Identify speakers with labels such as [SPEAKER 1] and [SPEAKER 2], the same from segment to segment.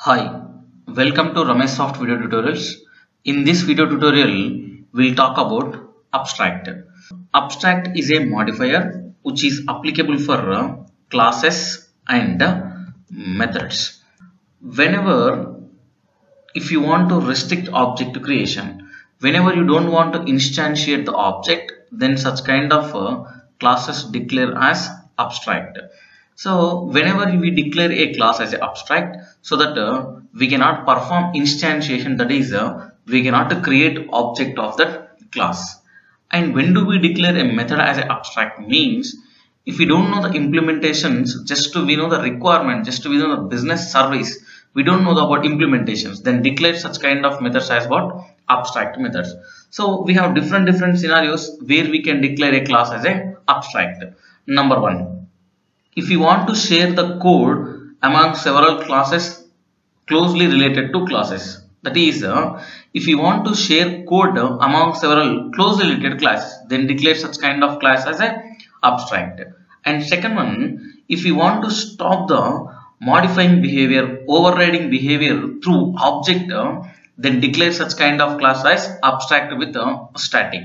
[SPEAKER 1] Hi, welcome to RAMESH SOFT video tutorials. In this video tutorial, we'll talk about abstract. Abstract is a modifier which is applicable for classes and methods. Whenever, if you want to restrict object creation, whenever you don't want to instantiate the object, then such kind of classes declare as abstract. So whenever we declare a class as an abstract, so that we cannot perform instantiation, that is we cannot create object of that class. And when do we declare a method as an abstract means, if we don't know the implementations, just to we know the requirement, just to we know the business service, we don't know about implementations, then declare such kind of methods as what? Abstract methods. So we have different scenarios where we can declare a class as an abstract. Number one, if you want to share the code among several classes closely related to classes, that is if you want to share code among several closely related classes, then declare such kind of class as an abstract. And second one, if you want to stop the modifying behavior, overriding behavior through object, then declare such kind of class as abstract with static.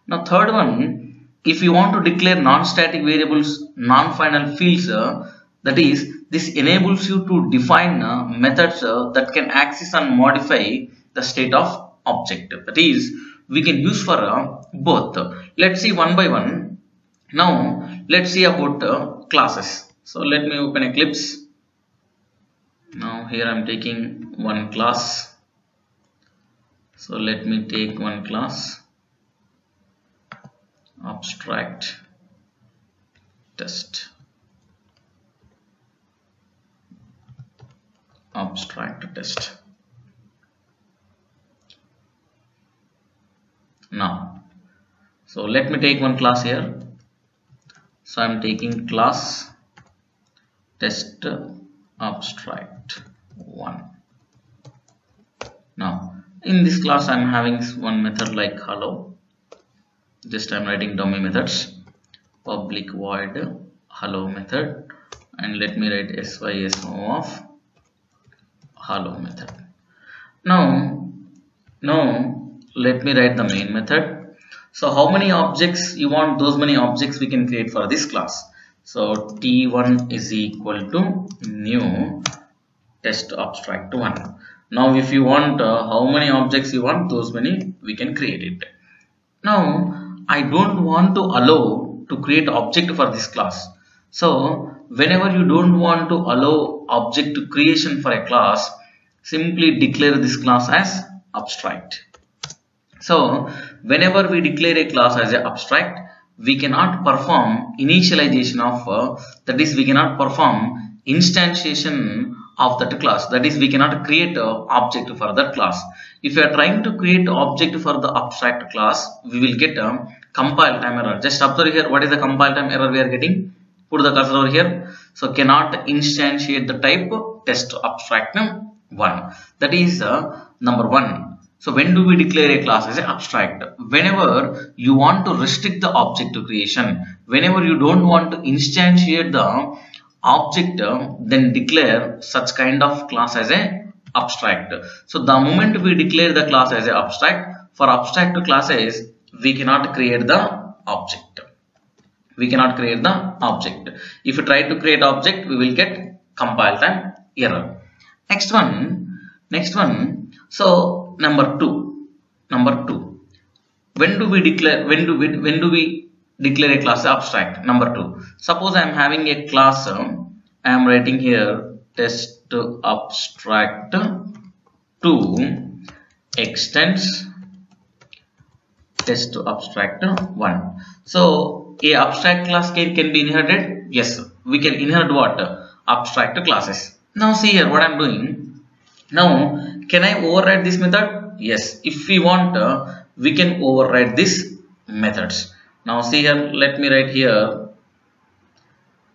[SPEAKER 1] Now third one, if you want to declare non-static variables, non-final fields, that is, this enables you to define methods that can access and modify the state of object. That is, we can use for both. Let's see one by one. Now, let's see about classes. So let me open Eclipse. Now here I am taking one class. So let me take one class. Abstract test. Abstract test. Now, so let me take one class here. So I am taking class test abstract 1. Now, in this class I am having one method like hello. Just I am writing dummy methods, public void hello method, and let me write syso of hello method. Now let me write the main method. So how many objects you want, those many objects we can create for this class. So t1 is equal to new test abstract 1. Now if you want how many objects you want, those many we can create it. Now I don't want to allow to create object for this class. So whenever you don't want to allow object creation for a class, simply declare this class as abstract. So whenever we declare a class as an abstract, we cannot perform initialization of that is, we cannot perform instantiation of that class, that is, we cannot create an object for that class. If you are trying to create an object for the abstract class, we will get a compile time error. Just observe here, what is the compile time error we are getting? Put the cursor over here. So cannot instantiate the type test abstract 1. That is number 1. So when do we declare a class as an abstract? Whenever you want to restrict the object to creation, whenever you don't want to instantiate the object, then declare such kind of class as an abstract. So the moment we declare the class as an abstract, for abstract classes we cannot create the object. We cannot create the object. If you try to create object, we will get compile time error. Next one. So number two. When do we declare a class abstract? Number 2. Suppose I am having a class, I am writing here test abstract 2 extends test abstract 1. So a abstract class can be inherited. Yes, we can inherit what? Abstract classes. Now see here what I am doing. Now can I override this method? Yes, if we want, we can override these methods. Now see here, let me write here,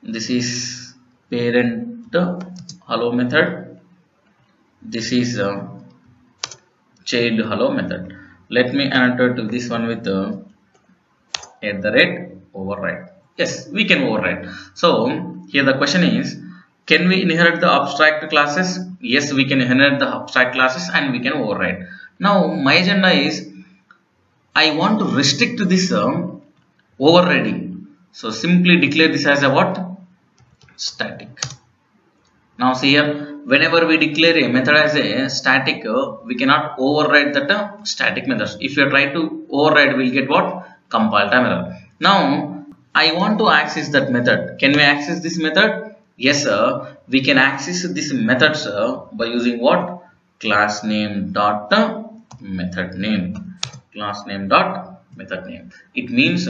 [SPEAKER 1] this is parent hello method, this is child hello method. Let me annotate to this one with @ override. Yes, we can override. So here the question is, Can we inherit the abstract classes? Yes, we can inherit the abstract classes and we can override. Now my agenda is I want to restrict this overriding. So simply declare this as a what? Static. Now see here, whenever we declare a method as a static, we cannot override that static methods. If you try to override, we'll get what? Compile time error. Now I want to access that method. Can we access this method? Yes sir, we can access this method by using what? Class name dot method name. Class name dot method name. It means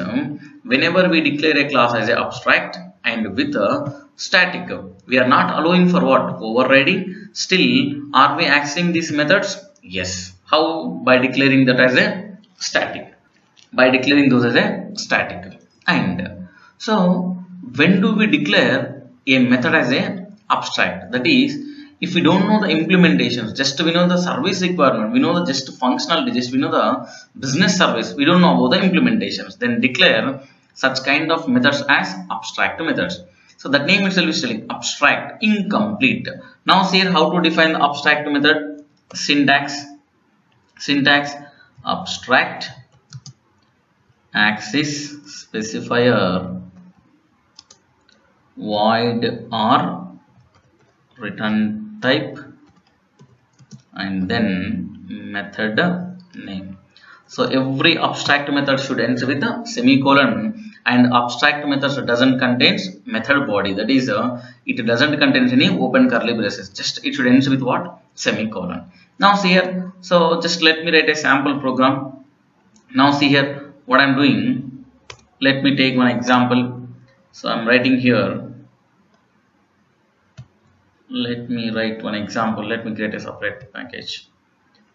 [SPEAKER 1] whenever we declare a class as a abstract and with a static, we are not allowing for what? Overriding. Still, are we accessing these methods? Yes. How? By declaring that as a static. By declaring those as a static. And so when do we declare a method as a abstract? That is, if we don't know the implementations, just we know the service requirement, we know the just functional digits, we know the business service, we don't know about the implementations, then declare such kind of methods as abstract methods. So that name itself is telling abstract, incomplete. Now see here how to define the abstract method. Syntax abstract access specifier void or return type and then method name. So every abstract method should end with a semicolon, and abstract methods doesn't contain method body, that is it doesn't contain any open curly braces, just it should end with what? Semicolon. Now see here, so just let me write a sample program. Now see here what I'm doing. Let me take one example. So I'm writing here, let me write one example. Let me create a separate package.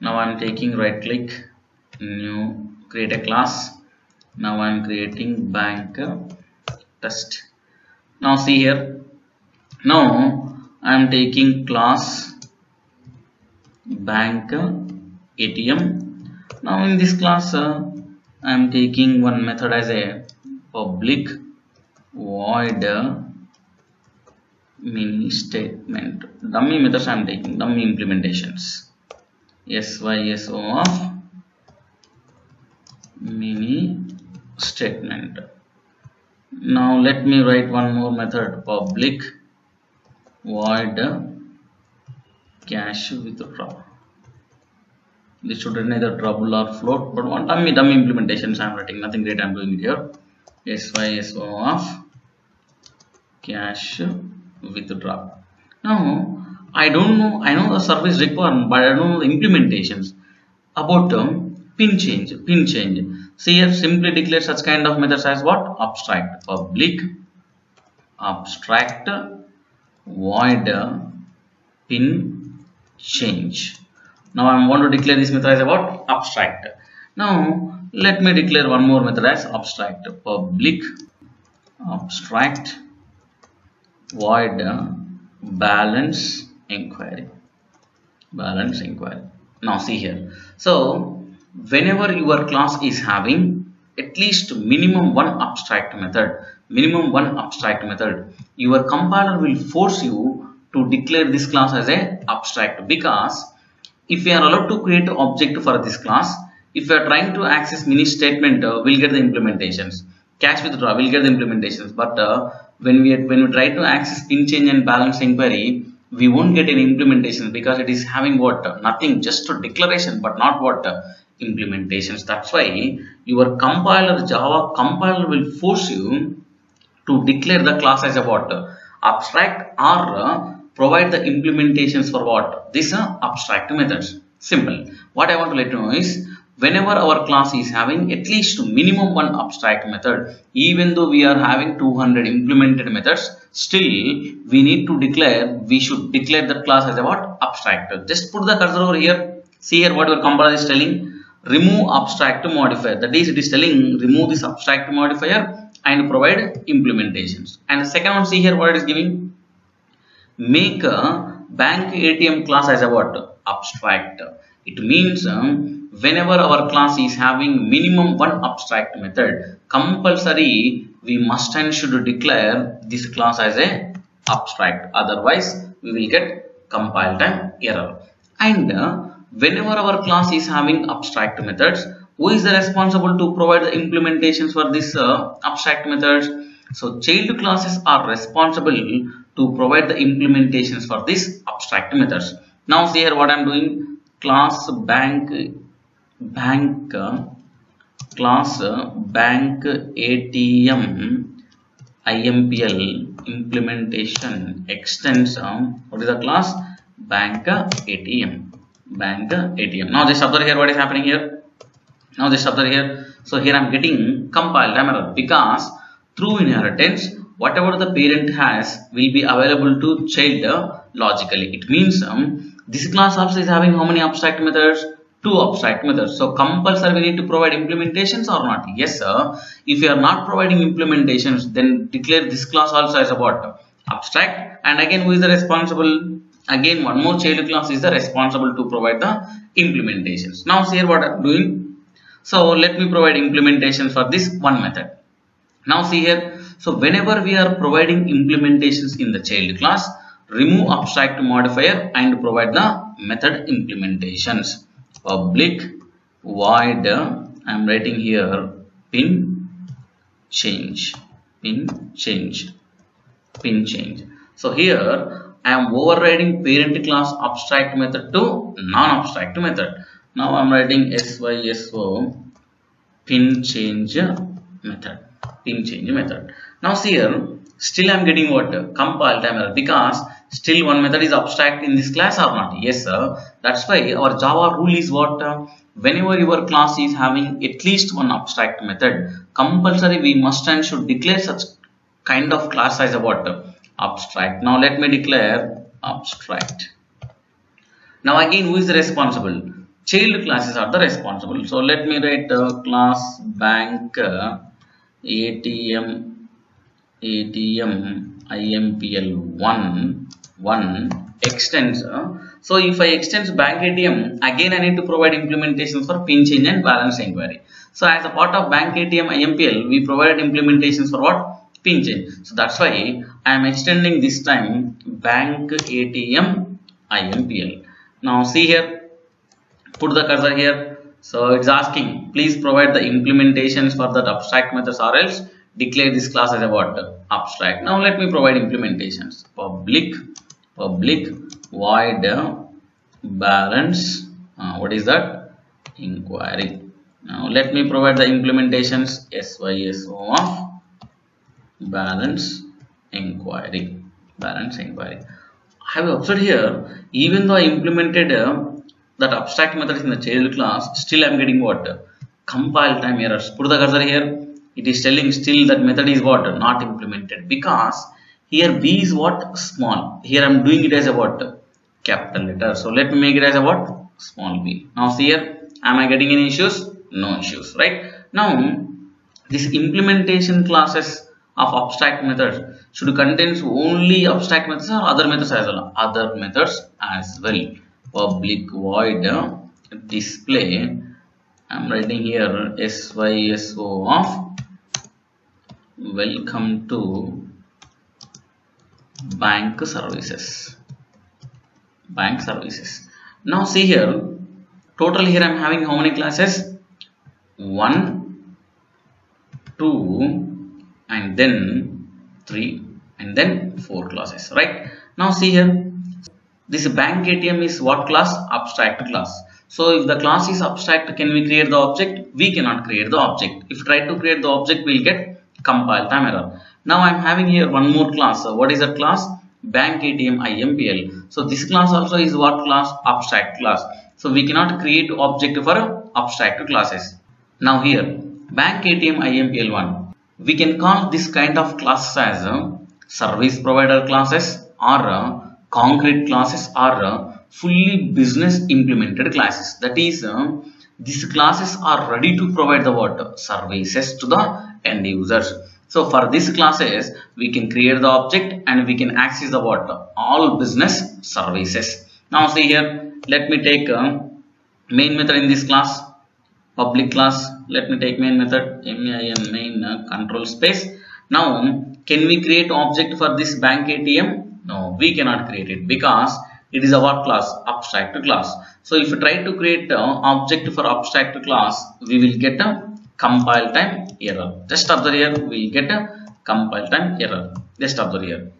[SPEAKER 1] Now I'm taking right click, new, create a class. Now I'm creating bank test. Now see here, now I'm taking class bank ATM. Now in this class I'm taking one method as a public void mini statement. Dummy methods I'm taking, dummy implementations. SYSO of mini statement. Now let me write one more method, public void cache withdraw. This should neither trouble or float, but one dummy implementations I'm writing, nothing great I'm doing here. SYSO of cache withdraw. Now I don't know, I know the service requirement, but I don't know the implementations about pin change. See here, simply declare such kind of methods as what? Abstract, public abstract void pin change. Now I want to declare this method as what? Abstract. Now let me declare one more method as abstract, public abstract void balance inquiry. Now see here, so whenever your class is having at least minimum one abstract method, your compiler will force you to declare this class as a abstract, because if we are allowed to create an object for this class, if we are trying to access mini statement, we'll get the implementations. Cache withdraw, we'll get the implementations, but when we try to access pin change and balance inquiry, we won't get any implementation, because it is having what? Nothing, just a declaration, but not what? Implementations. That's why your compiler, Java compiler, will force you to declare the class as a what? Abstract, or provide the implementations for what? This abstract methods. Simple. What I want to let you know is, whenever our class is having at least minimum one abstract method, even though we are having 200 implemented methods, still we need to declare, we should declare that class as a what? Abstract. Just put the cursor over here. See here what your compiler is telling. Remove abstract modifier. That is, it is telling remove this abstract modifier and provide implementations. And the second one, see here what it is giving. Make a bank ATM class as a what? Abstract. It means whenever our class is having minimum one abstract method, compulsory we must and should declare this class as a abstract, otherwise we will get compile time error. And whenever our class is having abstract methods, who is the responsible to provide the implementations for this abstract methods? So child classes are responsible to provide the implementations for this abstract methods. Now see here what I am doing. Class bank ATM IMPL implementation extends what is the class? Bank ATM. Now just observe here what is happening here. Now just observe here. So here I am getting compile time error because through inheritance whatever the parent has will be available to child logically. It means this class also is having how many abstract methods? 2 abstract methods. So compulsory we need to provide implementations or not? Yes sir. If you are not providing implementations, then declare this class also as a what? Abstract. And again who is the responsible? Again one more child class is the responsible to provide the implementations. Now see here what I am doing. So let me provide implementations for this one method. Now see here. So whenever we are providing implementations in the child class, remove abstract modifier and provide the method implementations. Public void I am writing here pin change. So here I am overriding parent class abstract method to non-abstract method. Now I am writing SYSO pin change method. Now see here, still I am getting what? Compile time error because still one method is abstract in this class or not? Yes sir. That's why our Java rule is what? Whenever your class is having at least one abstract method, compulsory we must and should declare such kind of class as a what? Abstract. Now let me declare abstract. Now again who is the responsible? Child classes are the responsible. So let me write class bank ATM IMPL 1 extends. So if I extend bank ATM, again I need to provide implementations for pin change and balance inquiry. So as a part of bank ATM IMPL, we provided implementations for what? Pin change. So that's why I am extending this time bank ATM IMPL. Now see here, put the cursor here. So it's asking, please provide the implementations for that abstract methods or else declare this class as a what? Abstract. Now let me provide implementations. Public void balance what is that? Inquiry. Now let me provide the implementations SYSO of balance inquiry. Have you observed here, even though I implemented that abstract method in the child class, still I am getting what? Compile time errors. Put the cursor here. It is telling still that method is what? Not implemented, because here b is what? Small. Here I am doing it as a what? Capital letter. So let me make it as a what? Small b. Now see here, am I getting any issues? No issues, right? Now this implementation classes of abstract methods should contain only abstract methods or other methods as well? Other methods as well. Public void display, I am writing here SYSO of welcome to bank services. Now see here, total here I am having how many classes? 1, 2 and then 3 and then 4 classes, right? Now see here, this bank ATM is what class? Abstract class. So if the class is abstract, can we create the object? We cannot create the object. If we try to create the object, we will get compile time error. Now I am having here one more class. So what is that class? Bank ATM IMPL. So this class also is what class? Abstract class. So we cannot create object for abstract classes. Now here bank ATM IMPL 1, we can call this kind of classes as service provider classes or concrete classes or fully business implemented classes. That is, these classes are ready to provide the what? Services to the end users. So for these classes, we can create the object and we can access the what? All business services. Now see here, let me take main method in this class, public class. Let me take main method, main control space. Now can we create object for this bank ATM? No, we cannot create it because it is our class, abstract class. So if you try to create object for abstract class, we will get a compile time error. Just observe here, we will get a compile time error. Just observe here.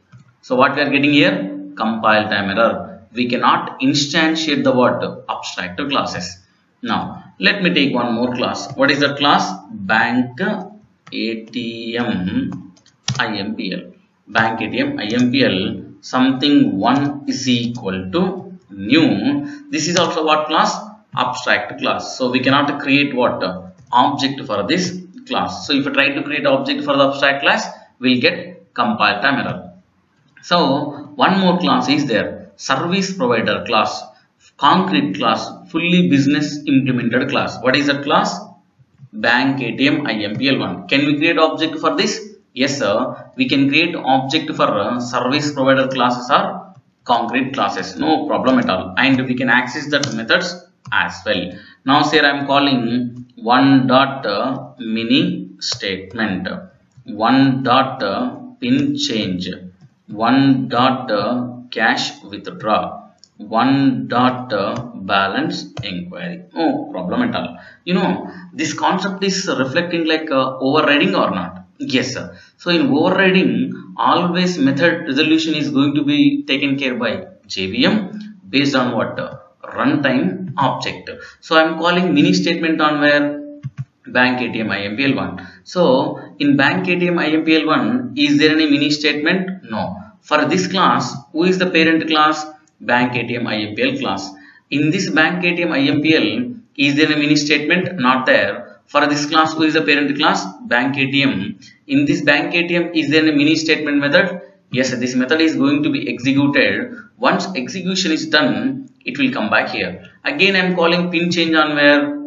[SPEAKER 1] So what we are getting here? Compile time error. We cannot instantiate the word abstract classes. Now let me take one more class. What is that class? Bank ATM IMPL. Bank ATM IMPL. Something 1 is equal to new. This is also what class? Abstract class. So we cannot create what? Object for this class. So if you try to create object for the abstract class, we will get compile time error. So one more class is there. Service provider class. Concrete class. Fully business implemented class. What is that class? Bank ATM IMPL1. Can we create object for this? Yes sir, we can create object for service provider classes or concrete classes, no problem at all, and we can access that methods as well. Now here I am calling one dot mini statement, one dot pin change, one dot cash withdraw, one dot balance inquiry, no problem at all. You know, this concept is reflecting like overriding or not? Yes sir. So in overriding, always method resolution is going to be taken care by JVM based on what? Runtime object. So I am calling mini statement on where? Bank ATM IMPL1. So in Bank ATM IMPL1, is there any mini statement? No. For this class, who is the parent class? Bank ATM IMPL class. In this Bank ATM IMPL, is there a mini statement? Not there. For this class, who is the parent class? Bank ATM. In this Bank ATM, is there a mini statement method? Yes, this method is going to be executed. Once execution is done, it will come back here. Again, I am calling pin change on where?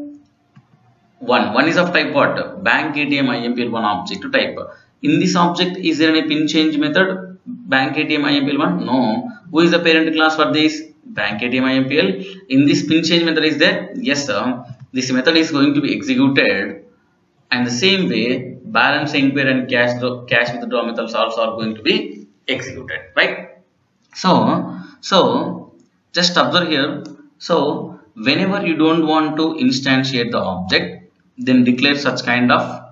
[SPEAKER 1] 1. 1 is of type what? Bank ATM IMPL1 object type. In this object, is there any pin change method? Bank ATM IMPL1? No. Who is the parent class for this? Bank ATM IMPL. In this pin change method is there? Yes sir. This method is going to be executed, and the same way balance inquiry and cash withdraw methods also are going to be executed, right? So just observe here. So whenever you don't want to instantiate the object, then declare such kind of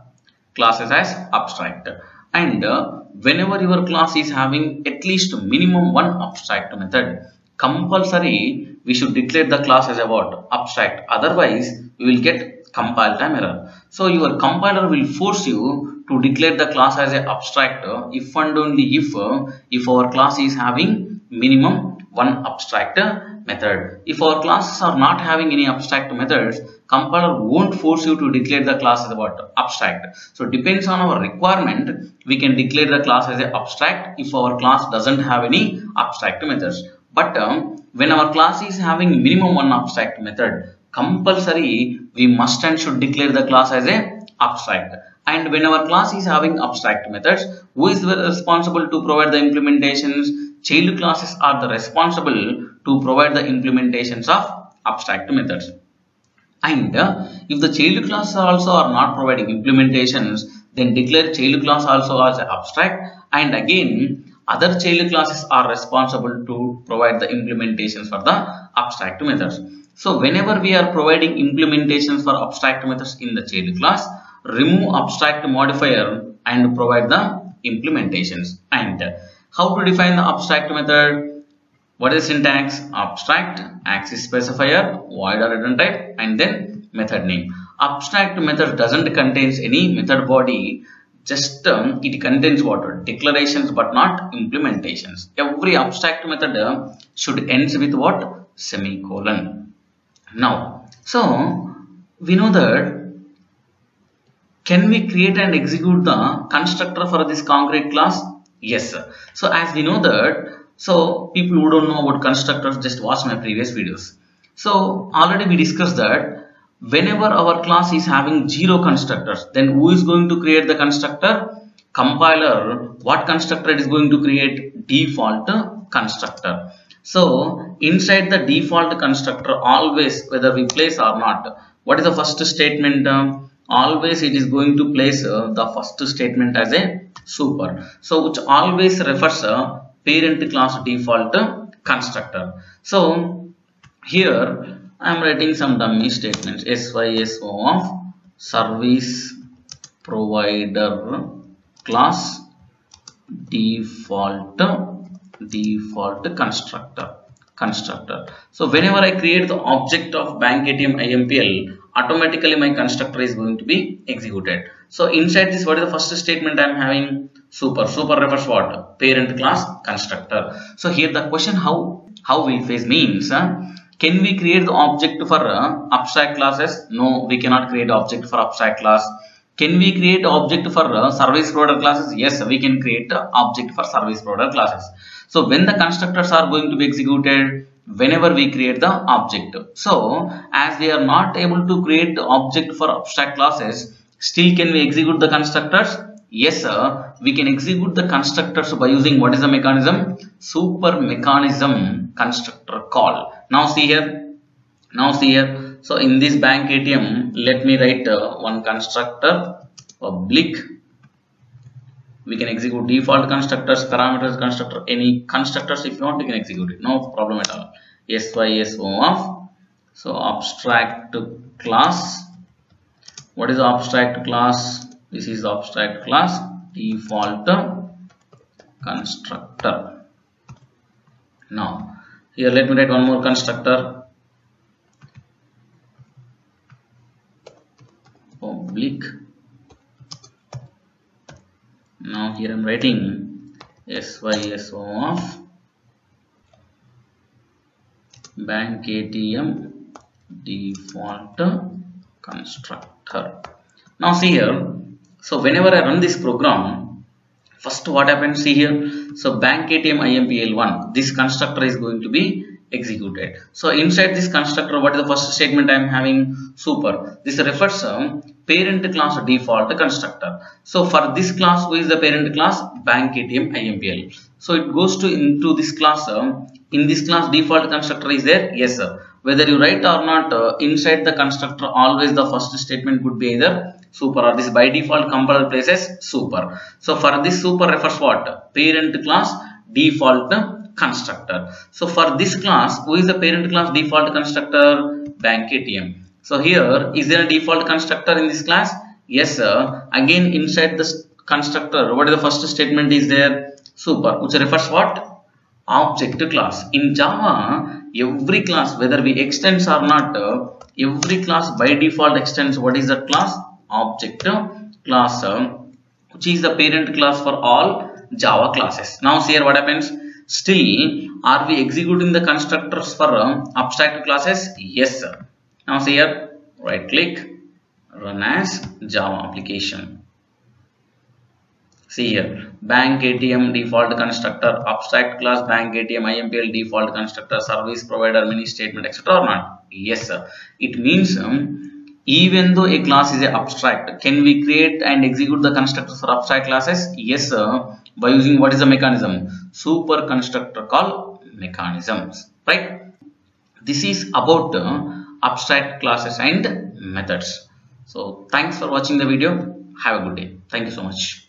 [SPEAKER 1] classes as abstract, and whenever your class is having at least minimum one abstract method, compulsory we should declare the class as about abstract, otherwise you will get compile time error. So your compiler will force you to declare the class as an abstract if and only if our class is having minimum one abstract method. If our classes are not having any abstract methods, compiler won't force you to declare the class as about abstract. So depends on our requirement, we can declare the class as an abstract if our class doesn't have any abstract methods. But when our class is having minimum one abstract method, compulsory we must and should declare the class as a abstract. And when our class is having abstract methods, who is responsible to provide the implementations? Child classes are the responsible to provide the implementations of abstract methods. And if the child classes also are not providing implementations, then declare child class also as abstract, and again other child classes are responsible to provide the implementations for the abstract methods. So whenever we are providing implementations for abstract methods in the child class, remove abstract modifier and provide the implementations. And how to define the abstract method? What is syntax? Abstract, access specifier, void or return type, and then method name. Abstract method doesn't contain any method body, just it contains what? Declarations but not implementations. Every abstract method should end with what? Semicolon. Now, so we know that, can we create and execute the constructor for this concrete class? Yes sir. So as we know that, so people who don't know about constructors, just watch my previous videos. So already we discussed that whenever our class is having zero constructors, then who is going to create the constructor? Compiler. What constructor it is going to create? Default constructor. So inside the default constructor, always whether we place or not, what is the first statement? always it is going to place the first statement as a super. So which always refers a parent class default constructor. So here I am writing some dummy statements. SYSO of service provider class default constructor. So whenever I create the object of bank ATM IMPL, automatically my constructor is going to be executed. So inside this, what is the first statement I am having? Super refers what? Parent class constructor. So here the question how we face means, can we create the object for abstract classes? No, we cannot create object for abstract class. Can we create object for service provider classes? Yes, we can create object for service provider classes. So when the constructors are going to be executed? Whenever we create the object. So as we are not able to create the object for abstract classes, still can we execute the constructors? Yes sir, we can execute the constructors by using what is the mechanism? Super mechanism constructor call. Now see here. So in this bank ATM, let me write one constructor public. We can execute default constructors, parameters constructor, any constructors if you want, you can execute it, no problem at all. SYSO of, so abstract class. What is the abstract class? This is the abstract class default constructor. Now here let me write one more constructor public. Now here I am writing SYSO of bank ATM default constructor. Now see here, so whenever I run this program, first what happens, see here, so bank ATM IMPL1, this constructor is going to be executed. So inside this constructor, what is the first statement I am having? Super. This refers parent class default constructor. So for this class, who is the parent class? Bank ATM IMPL. So it goes to into this class. In this class, default constructor is there. Yes sir. Whether you write or not, inside the constructor, always the first statement would be either super or this by default compiler places super. So for this super refers what? Parent class default constructor. So for this class, who is the parent class default constructor? Bank ATM. So here, is there a default constructor in this class? Yes sir. Again inside this constructor, what is the first statement is there? Super, which refers what? Object class. In Java, every class, whether we extends or not, every class by default extends what is that class? Object class, which is the parent class for all Java classes. Now see here what happens. Still, are we executing the constructors for abstract classes? Yes sir. Now see here, right click, run as Java application. See here, bank ATM default constructor, abstract class bank ATM IMPL default constructor, service provider mini statement, etc. or not? Yes sir. It means even though a class is a abstract, can we create and execute the constructors for abstract classes? Yes sir. By using what is the mechanism? Super constructor call mechanisms, right? This is about abstract classes and methods. So thanks for watching the video. Have a good day. Thank you so much.